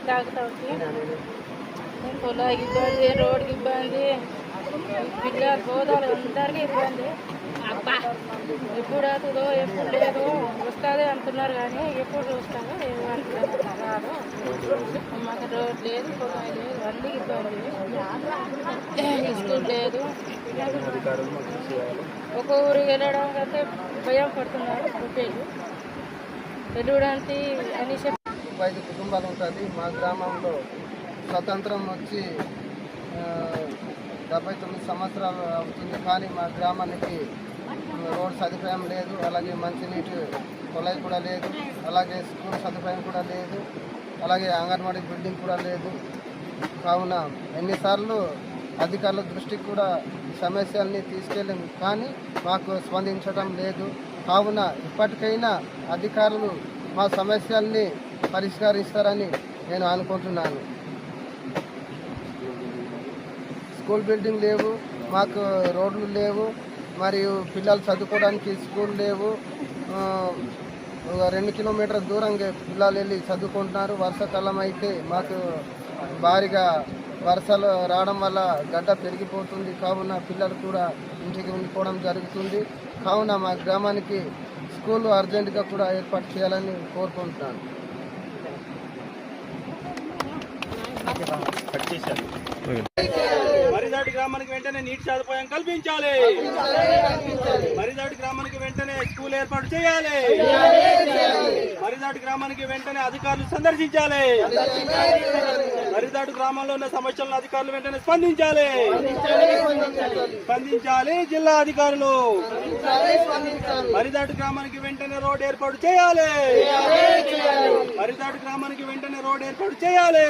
తాగుతా పొలానికి ఇబ్బంది, రోడ్కి ఇబ్బంది, పిల్లలు పోదాలు అందరికీ ఇబ్బంది. ఎప్పుడు అవుతుందో ఎప్పుడు లేదు వస్తుంది అంటున్నారు కానీ ఎప్పుడు చూస్తామో రాదు. మాకు రోడ్ లేదు, పొలం లేదు, అన్నీ ఇబ్బంది. స్కూల్ లేదు. ఒక ఊరికి వెళ్ళడానికి అయితే భయం పడుతున్నారు. కుట్టేళ్ళు వెళ్ళడానికి అని 5 కుటుంబాలు ఉంటుంది. మా గ్రామంలో స్వతంత్రం వచ్చి 79 సంవత్సరాలు అవుతుంది. కానీ మా గ్రామానికి రోడ్ సదుపాయం లేదు, అలాగే మంచినీటి కొలాయి కూడా లేదు, అలాగే స్కూల్ సదుపాయం కూడా లేదు, అలాగే అంగన్వాడీ బిల్డింగ్ కూడా లేదు. కావున ఎన్నిసార్లు అధికారుల దృష్టికి కూడా ఈ సమస్యల్ని తీసుకెళ్ళాము కానీ మాకు స్పందించడం లేదు. కావున ఇప్పటికైనా అధికారులు మా సమస్యల్ని పరిష్కరిస్తారని నేను అనుకుంటున్నాను. స్కూల్ బిల్డింగ్ లేవు, మాకు రోడ్లు లేవు, మరియు పిల్లలు చదువుకోవడానికి స్కూల్ లేవు. 2 కిలోమీటర్ల దూరంగా పిల్లలు వెళ్ళి చదువుకుంటున్నారు. వర్షాకాలం అయితే మాకు భారీగా వర్షాలు రావడం వల్ల గడ్డ పెరిగిపోతుంది. కావున పిల్లలు కూడా ఇంటికి ఉండిపోవడం జరుగుతుంది. కావున మా గ్రామానికి స్కూల్ అర్జెంటుగా కూడా ఏర్పాటు చేయాలని కోరుకుంటున్నాను. మరిదాటి గ్రామానికి వెంటనే నీటి సదుపాయం కల్పించాలి. మరిదాటి గ్రామానికి వెంటనే స్కూల్ ఏర్పాటు చేయాలి. మరిదాటి గ్రామానికి వెంటనే అధికారులు సందర్శించాలి. మరిదాటి గ్రామంలో ఉన్న సమస్యలను అధికారులు వెంటనే స్పందించాలి. జిల్లా అధికారులు మరిదాటి గ్రామానికి వెంటనే రోడ్ ఏర్పాటు చేయాలి. మరిదాటి గ్రామానికి వెంటనే రోడ్ ఏర్పాటు చేయాలి.